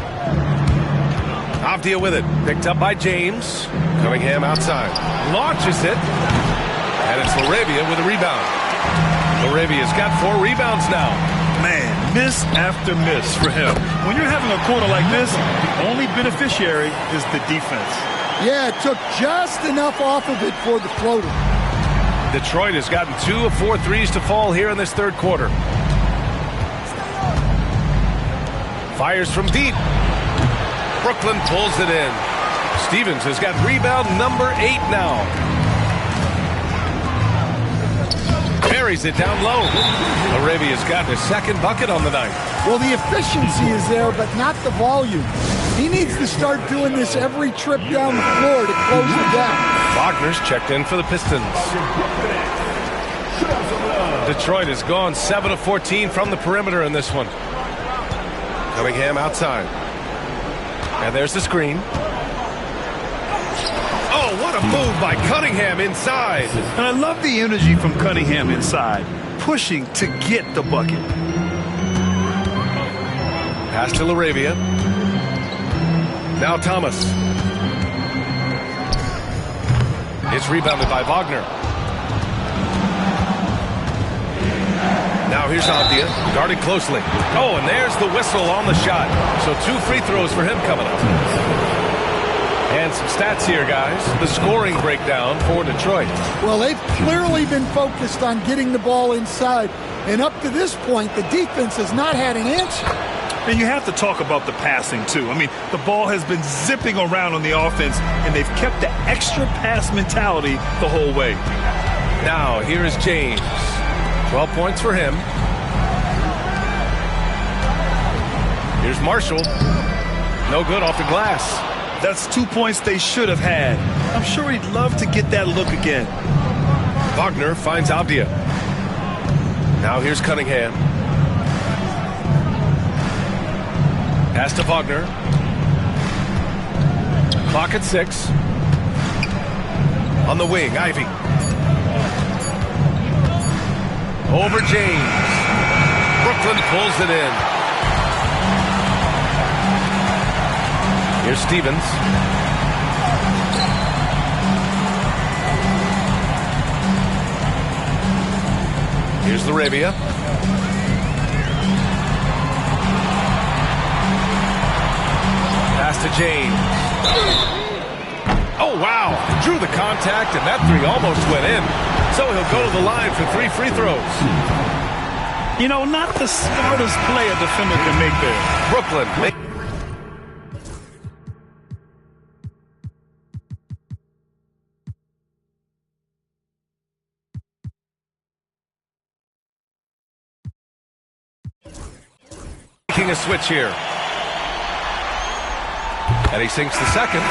Avdia with it. Picked up by James. Cunningham outside. Launches it. And it's Laravia with a rebound. Laravia's got 4 rebounds now.
Man, miss after miss for him. When you're having a quarter like this, the only beneficiary is the defense.
Yeah, it took just enough off of it for the floater.
Detroit has gotten 2 of 4 threes to fall here in this third quarter. Fires from deep. Brooklyn pulls it in. Stevens has got rebound number 8 now. Buries it down low. Laravia's got his second bucket on the night.
Well, the efficiency is there, but not the volume. He needs to start doing this every trip down the floor to close the gap.
Wagner's checked in for the Pistons. Detroit has gone 7 of 14 from the perimeter in this one. Cunningham outside. And there's the screen. Oh, what a move by Cunningham inside.
And I love the energy from Cunningham inside, pushing to get the bucket.
Pass to Laravia. Now Thomas. It's rebounded by Wagner. Now here's Avdia, guarded closely. Oh, and there's the whistle on the shot. So 2 free throws for him coming up. And some stats here, guys. The scoring breakdown for Detroit.
Well, they've clearly been focused on getting the ball inside. And up to this point, the defense has not had an answer.
And you have to talk about the passing, too. I mean, the ball has been zipping around on the offense, and they've kept the extra pass mentality the whole way.
Now, here is James. 12 points for him. Here's Marshall. No good off the glass.
That's 2 points they should have had. I'm sure he'd love to get that look again.
Wagner finds Avdia. Now here's Cunningham. Pass to Wagner. Clock at 6. On the wing, Ivy. Over James. Brooklyn pulls it in. Here's Stevens. Here's Laravia. Pass to James. Oh, wow. Drew the contact, and that 3 almost went in. So he'll go to the line for 3 free throws.
You know, not the smartest play a defender can make there.
Brooklyn making a switch here. And he sinks the second.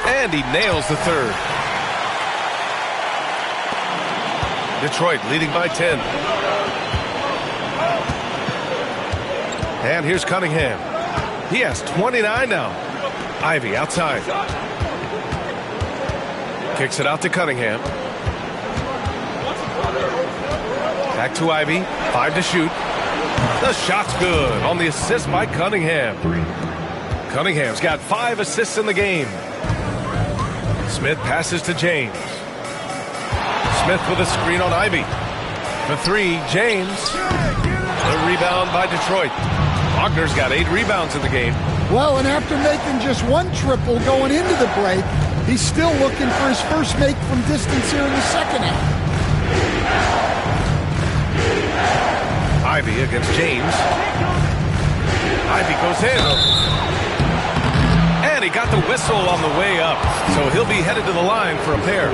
And he nails the third. Detroit leading by 10. And here's Cunningham. He has 29 now. Ivy outside. Kicks it out to Cunningham. Back to Ivy. 5 to shoot. The shot's good on the assist by Cunningham. Cunningham's got 5 assists in the game. Smith passes to James. Smith with a screen on Ivy. For 3, James. The rebound by Detroit. Wagner's got 8 rebounds in the game.
Well, and after making just one triple going into the break, he's still looking for his first make from distance here in the second half.
Ivy against James. Ivy goes in. And he got the whistle on the way up. So he'll be headed to the line for a pair.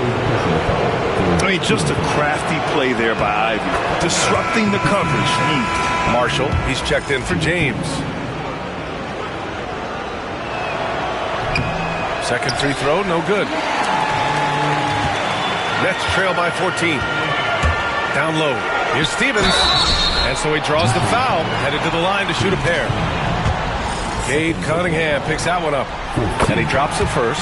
I mean, just a crafty play there by Ivy. Disrupting the coverage.
Marshall, he's checked in for James. Second free throw, no good. Nets trail by 14. Down low. Here's Stevens. And so he draws the foul, headed to the line to shoot a pair. Cade Cunningham picks that one up. And he drops it first.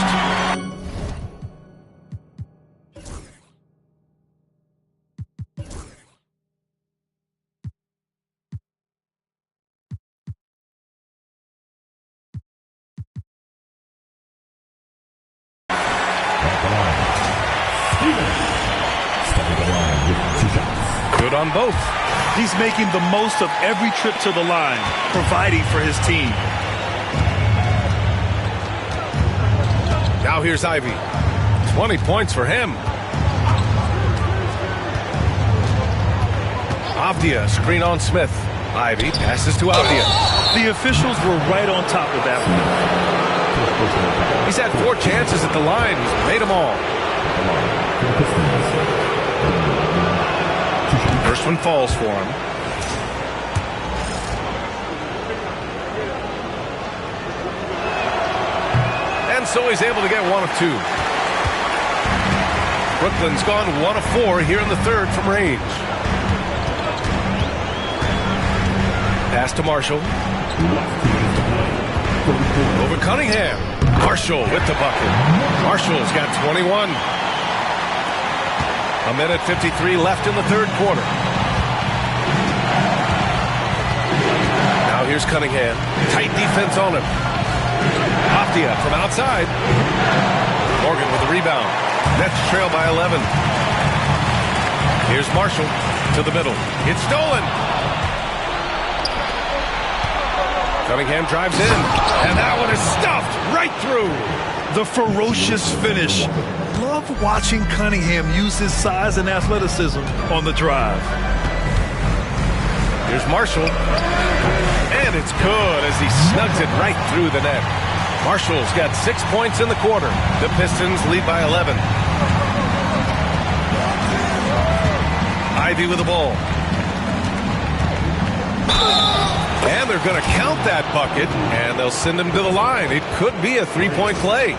Good on both.
He's making the most of every trip to the line, providing for his team.
Now here's Ivy. 20 points for him. Avdia, screen on Smith. Ivy passes to Avdia.
The officials were right on top of that one.
He's had 4 chances at the line. He's made them all. First one falls for him. And so he's able to get 1 of 2. Brooklyn's gone 1 of 4 here in the third from range. Pass to Marshall. Over Cunningham. Marshall with the bucket. Marshall's got 21. A minute 53 left in the third quarter. Now here's Cunningham. Tight defense on him. Avdia from outside. Morgan with the rebound. Nets trail by 11. Here's Marshall to the middle. It's stolen. Cunningham drives in. And that one is stuffed right through.
The ferocious finish. Love watching Cunningham use his size and athleticism on the drive.
Here's Marshall. And it's good as he snugs it right through the net. Marshall's got 6 points in the quarter. The Pistons lead by 11. Ivy with the ball. And they're going to count that bucket, and they'll send him to the line. It could be a three-point play.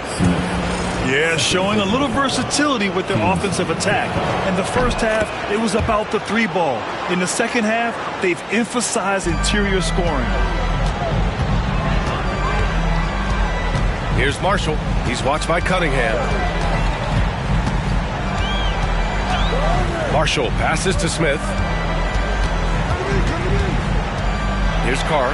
Yeah, showing a little versatility with their offensive attack. In the first half, it was about the 3 ball. In the second half, they've emphasized interior scoring.
Here's Marshall. He's watched by Cunningham. Marshall passes to Smith. Here's Carr.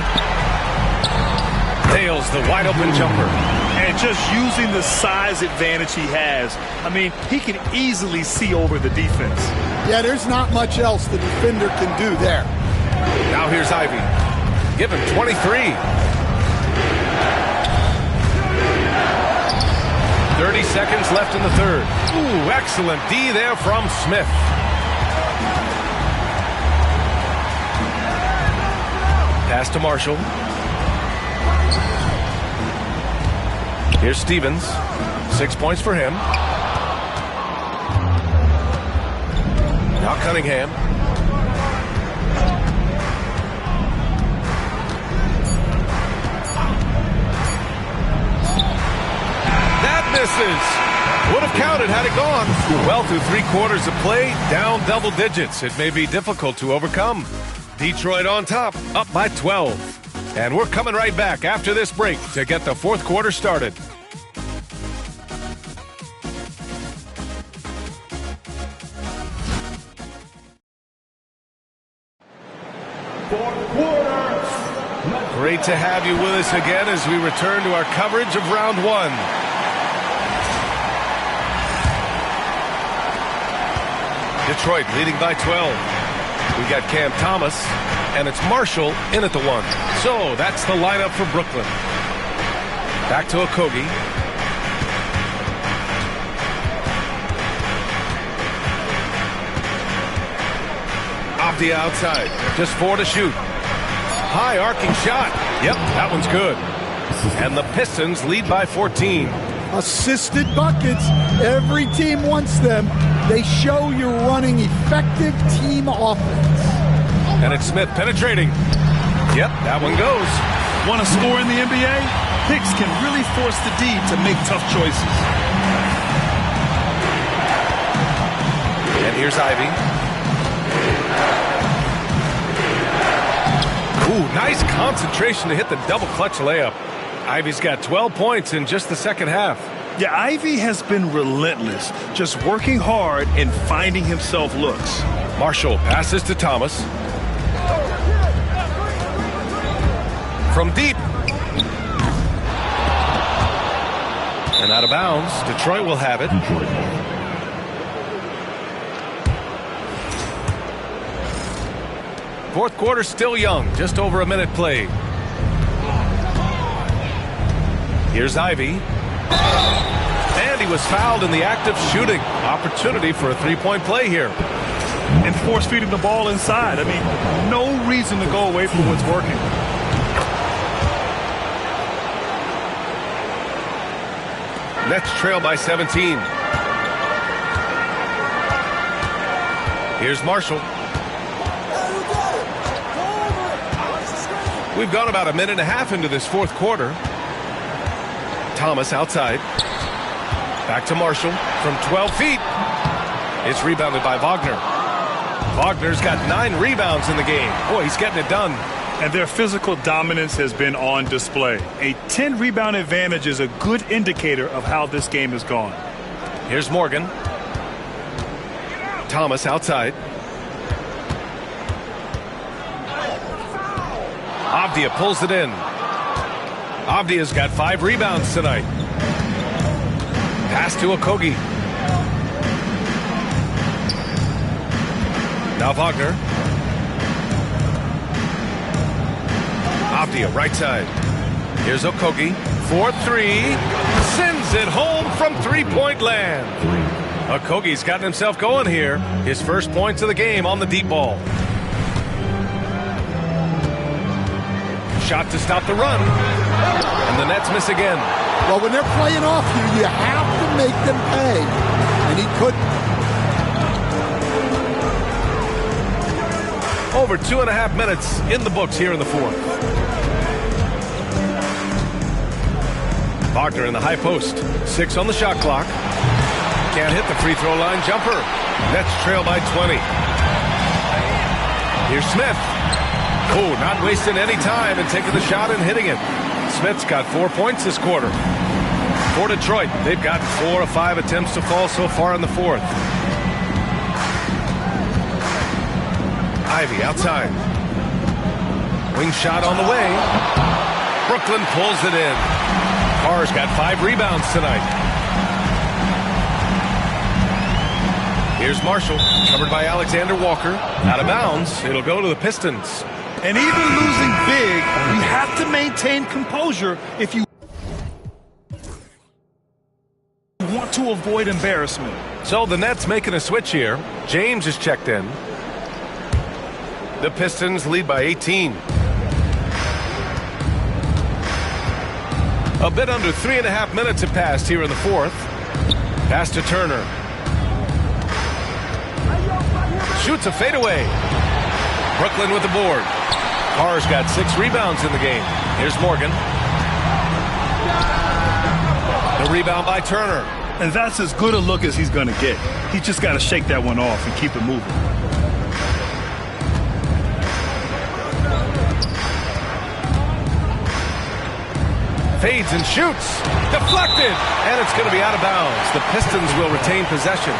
Nails the wide open jumper.
And just using the size advantage he has. I mean, he can easily see over the defense.
Yeah, there's not much else the defender can do there.
Now here's Ivy. Give him 23. 30 seconds left in the third. Ooh, excellent D there from Smith. Pass to Marshall. Here's Stevens. 6 points for him. Now Cunningham. That misses. Would have counted had it gone. Well, through 3 quarters of play, down double digits. It may be difficult to overcome. Detroit on top, up by 12. And we're coming right back after this break to get the fourth quarter started.
Fourth quarter.
Great to have you with us again as we return to our coverage of round 1. Detroit leading by 12. We got Cam Thomas, and it's Marshall in at the 1. So that's the lineup for Brooklyn. Back to Okogie. Off the outside. Just 4 to shoot. High arcing shot. Yep, that one's good. And the Pistons lead by 14.
Assisted buckets. Every team wants them. They show you're running effective team offense.
And it's Smith penetrating. Yep, that one goes.
Want to score in the NBA? Picks can really force the D to make tough choices.
And here's Ivy. Ooh, nice concentration to hit the double clutch layup. Ivy's got 12 points in just the second half.
Yeah, Ivy has been relentless, just working hard and finding himself looks.
Marshall passes to Thomas. From deep. And out of bounds. Detroit will have it. Fourth quarter still young. Just over a minute played. Here's Ivy. And he was fouled in the act of shooting. Opportunity for a three-point play here.
And force-feeding the ball inside. I mean, no reason to go away from what's working.
Nets trail by 17. Here's Marshall. We've gone about a minute and a half into this fourth quarter. Thomas outside. Back to Marshall from 12 feet. It's rebounded by Wagner. Wagner's got 9 rebounds in the game. Boy, he's getting it done.
And their physical dominance has been on display. A 10-rebound advantage is a good indicator of how this game has gone.
Here's Morgan. Thomas outside. Avdia pulls it in. Avdia's got 5 rebounds tonight. Pass to Okogie. Now Wagner. Avdia right side. Here's Okogie. 4-3. Sends it home from three-point land. Okogie's gotten himself going here. His first points of the game on the deep ball. Shot to stop the run. And the Nets miss again.
Well, when they're playing off you have to make them pay. And he couldn't.
Over 2.5 minutes in the books here in the fourth. Wagner in the high post. 6 on the shot clock. Can't hit the free throw line jumper. Nets trail by 20. Here's Smith. Oh, not wasting any time and taking the shot and hitting it. Smith's got 4 points this quarter. For Detroit, they've got 4 of 5 attempts to fall so far in the fourth. Ivy outside. Wing shot on the way. Brooklyn pulls it in. Carr's got 5 rebounds tonight. Here's Marshall, covered by Alexander Walker. Out of bounds, it'll go to the Pistons.
And even losing big, you have to maintain composure if you want to avoid embarrassment.
So the Nets making a switch here. James is checked in. The Pistons lead by 18. A bit under 3.5 minutes have passed here in the fourth. Pass to Turner. Shoots a fadeaway. Brooklyn with the board. Carr's got 6 rebounds in the game. Here's Morgan. The rebound by Turner.
And that's as good a look as he's going to get. He's just got to shake that one off and keep it moving.
Fades and shoots. Deflected. And it's going to be out of bounds. The Pistons will retain possession.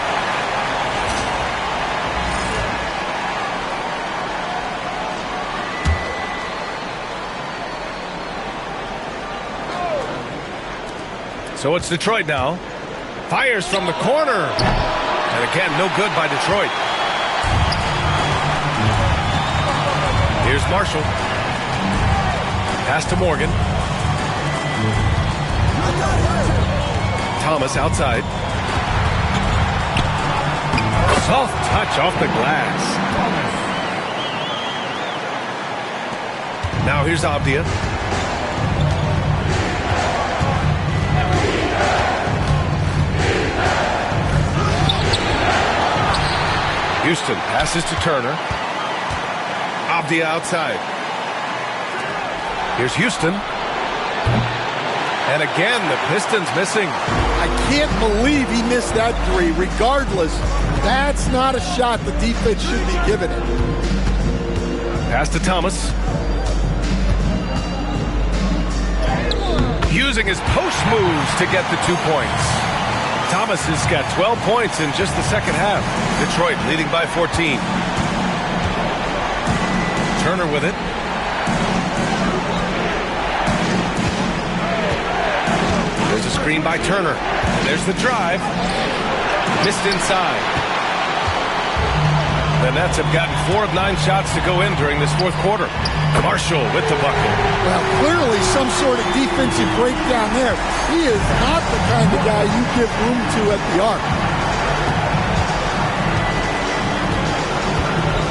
So it's Detroit now. Fires from the corner. And again, no good by Detroit. Here's Marshall. Pass to Morgan. Thomas outside. Soft touch off the glass. Now here's Abdia. Houston passes to Turner. Abdia outside. Here's Houston. And again, the Pistons missing.
I can't believe he missed that three. Regardless, that's not a shot the defense should be giving it.
Pass to Thomas. Using his post moves to get the 2 points. Thomas has got 12 points in just the second half. Detroit leading by 14. Turner with it. There's a screen by Turner. There's the drive. Missed inside. The Nets have gotten 4 of 9 shots to go in during this fourth quarter. Marshall with the bucket.
Well, clearly some sort of defensive breakdown there. He is not the kind of guy you give room to at the arc.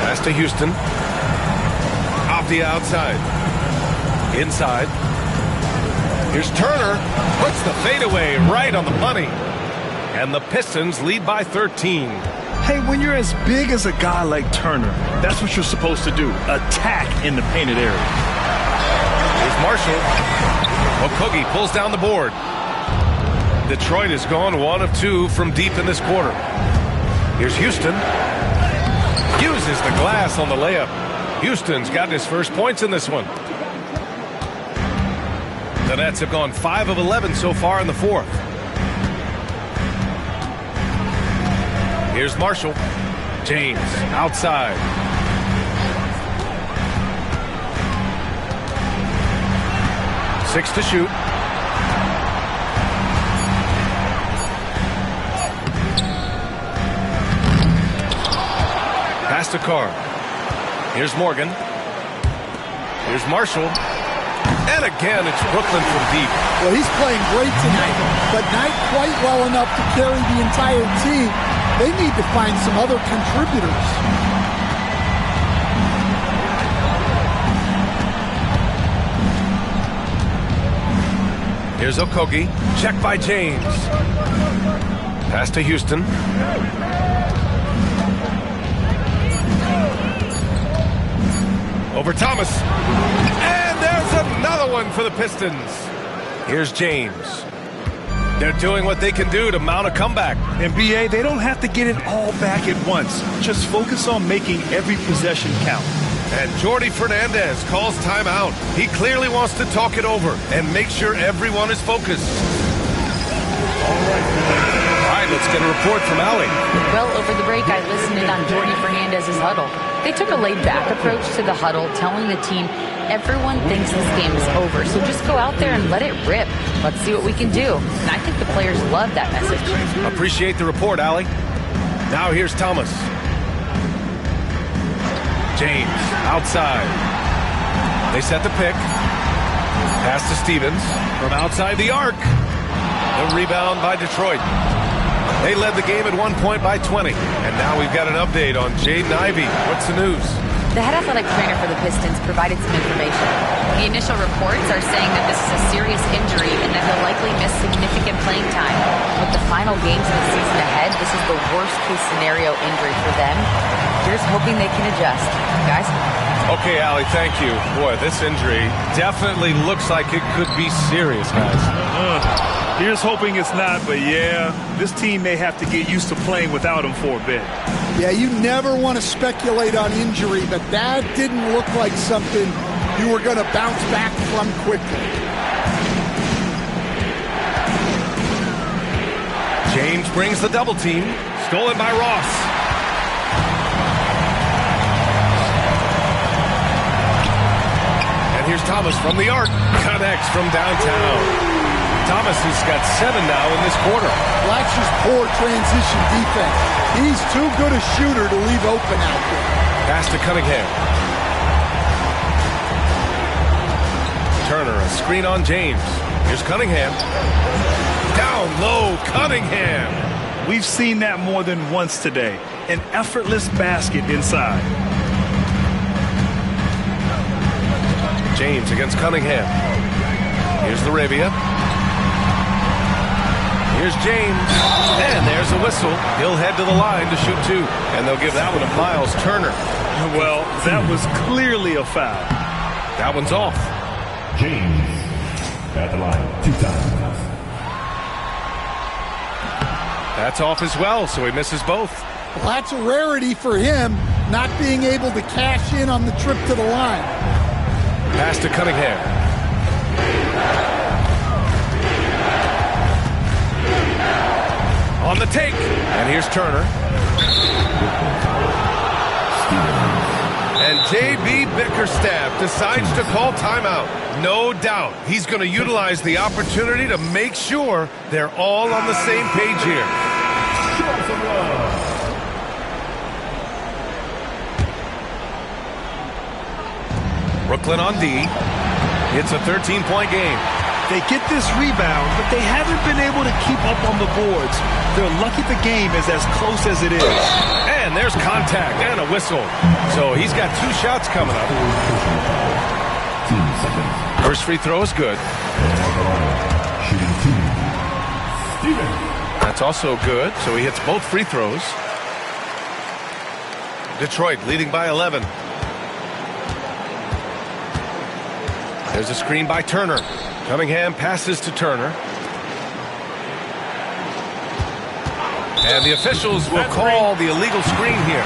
Pass to Houston. Abdia outside. Inside. Here's Turner. Puts the fadeaway right on the money. And the Pistons lead by 13.
Hey, when you're as big as a guy like Turner, that's what you're supposed to do. Attack in the painted area.
Here's Marshall. Okogie pulls down the board. Detroit has gone 1 of 2 from deep in this quarter. Here's Houston. Uses the glass on the layup. Houston's gotten his first points in this one. The Nets have gone 5 of 11 so far in the fourth. Here's Marshall. James outside. Six to shoot. Pass to Carr. Here's Morgan. Here's Marshall. And again, it's Brooklyn from deep.
Well, he's playing great tonight, but not quite well enough to carry the entire team. They need to find some other contributors.
Here's Okogie. Check by James. Pass to Houston. Over Thomas. And there's another one for the Pistons. Here's James. They're doing what they can do to mount a comeback.
And BA, they don't have to get it all back at once. Just focus on making every possession count.
And Jordi Fernandez calls timeout. He clearly wants to talk it over and make sure everyone is focused. All right, let's get a report from Allie.
Well, over the break, I listened in on Jordi Fernandez's huddle. They took a laid-back approach to the huddle, telling the team everyone thinks this game is over, so just go out there and let it rip. Let's see what we can do. And I think the players love that message.
Appreciate the report, Allie. Now here's Thomas. James outside. They set the pick. Pass to Stevens from outside the arc. The rebound by Detroit. They led the game at one point by 20. And now we've got an update on Jaden Ivey. What's the news?
The head athletic trainer for the Pistons provided some information.
The initial reports are saying that this is a serious injury and that he'll likely miss significant playing time.
With the final games of the season ahead, this is the worst-case scenario injury for them. Here's hoping they can adjust. Guys?
Okay, Allie, thank you. Boy, this injury definitely looks like it could be serious, guys.
Here's hoping it's not, but yeah, this team may have to get used to playing without him for a bit.
Yeah, you never want to speculate on injury, but that didn't look like something you were going to bounce back from quickly.
James brings the double team. Stolen by Ross. And here's Thomas from the arc. Connects from downtown. Thomas has got 7 now in this quarter.
Fletcher's poor transition defense. He's too good a shooter to leave open out there.
Pass to Cunningham. Turner, a screen on James. Here's Cunningham. Down low, Cunningham.
We've seen that more than once today. An effortless basket inside.
James against Cunningham. Here's Larabia. Here's James. And there's a whistle. He'll head to the line to shoot two. And they'll give that one to Miles Turner.
Well, that was clearly a foul.
That one's off.
James at the line, 2 times.
That's off as well, so he misses both.
Well, that's a rarity for him, not being able to cash in on the trip to the line.
Pass to Cunningham. On the take. And here's Turner. And J.B. Bickerstaff decides to call timeout. No doubt he's going to utilize the opportunity to make sure they're all on the same page here. Brooklyn on D. It's a 13-point game.
They get this rebound, but they haven't been able to keep up on the boards. They're lucky the game is as close as it is.
And there's contact and a whistle. So he's got 2 shots coming up. First free throw is good. That's also good, so he hits both free throws. Detroit leading by 11. There's a screen by Turner. Cunningham passes to Turner. And the officials will call the illegal screen here.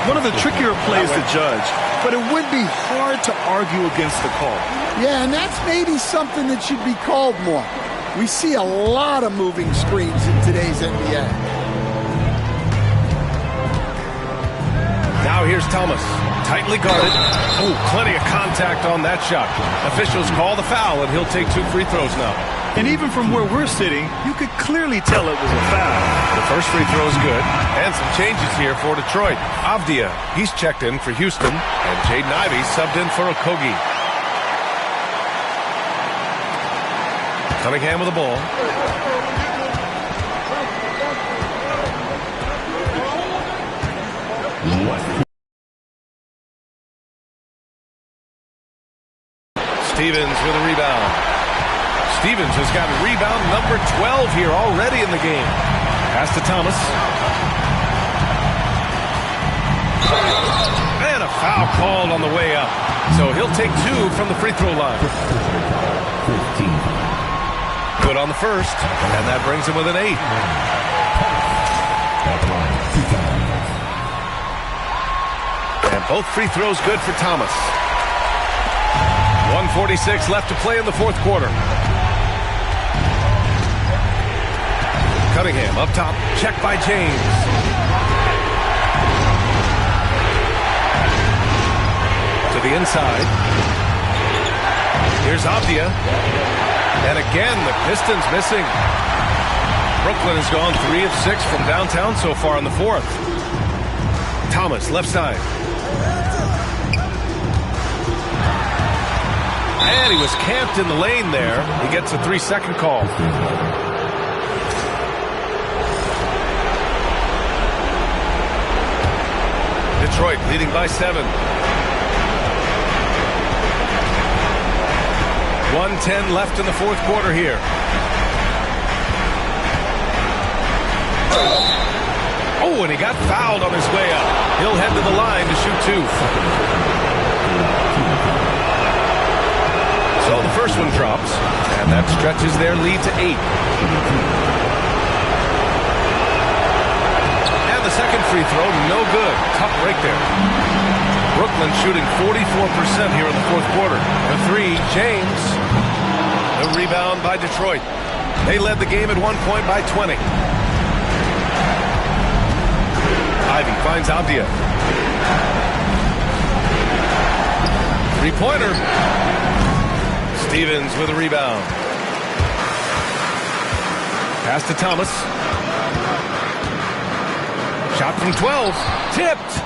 One of the trickier plays to judge, but it would be hard to argue against the call.
Yeah, and that's maybe something that should be called more. We see a lot of moving screens in today's NBA.
Now here's Thomas. Tightly guarded. Oh, plenty of contact on that shot. Officials call the foul, and he'll take 2 free throws now.
And even from where we're sitting, you could clearly tell it was a foul.
The first free throw is good. And some changes here for Detroit. Avdia, he's checked in for Houston. And Jaden Ivey subbed in for Okogie. Cunningham with the ball. Stevens with a rebound. Stevens has got rebound number 12 here already in the game. Pass to Thomas. And a foul called on the way up. So he'll take 2 from the free throw line. Good on the first, and that brings him with an 8. And both free throws good for Thomas. 1:46 left to play in the fourth quarter. Cunningham up top, checked by James. To the inside. Here's Avdia. And again, the Pistons missing. Brooklyn has gone 3 of 6 from downtown so far in the fourth. Thomas, left side. And he was camped in the lane there. He gets a 3-second call. Detroit leading by 7. 1:10 left in the fourth quarter here. Oh, and he got fouled on his way up. He'll head to the line to shoot 2. So the first one drops, and that stretches their lead to 8. And the second free throw, no good. Tough break there. Brooklyn shooting 44% here in the fourth quarter. The 3, James. The rebound by Detroit. They led the game at one point by 20. Ivey finds Avdia. 3-pointer. Stevens with a rebound. Pass to Thomas. Shot from 12. Tipped.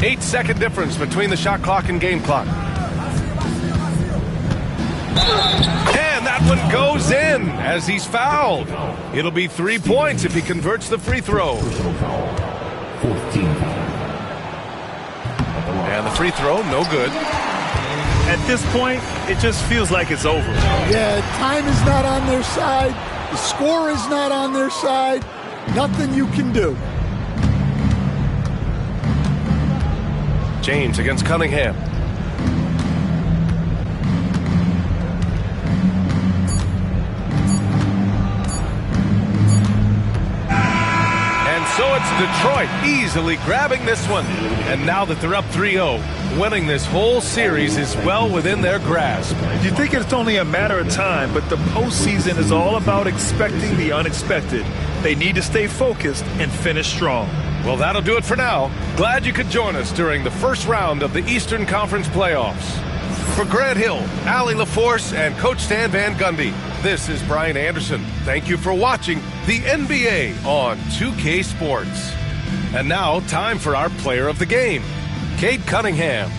8-second difference between the shot clock and game clock. one goes in as he's fouled. It'll be 3 points if he converts the free throw.
14.
And the free throw, no good.
At this point, it just feels like it's over.
Yeah, time is not on their side. The score is not on their side. Nothing you can do.
James against Cunningham. So it's Detroit easily grabbing this one. And now that they're up 3-0, winning this whole series is well within their grasp.
You think it's only a matter of time, but the postseason is all about expecting the unexpected. They need to stay focused and finish strong.
Well, that'll do it for now. Glad you could join us during the first round of the Eastern Conference playoffs. For Grant Hill, Allie LaForce, and Coach Stan Van Gundy, this is Brian Anderson. Thank you for watching the NBA on 2K Sports. And now, time for our player of the game, Cade Cunningham.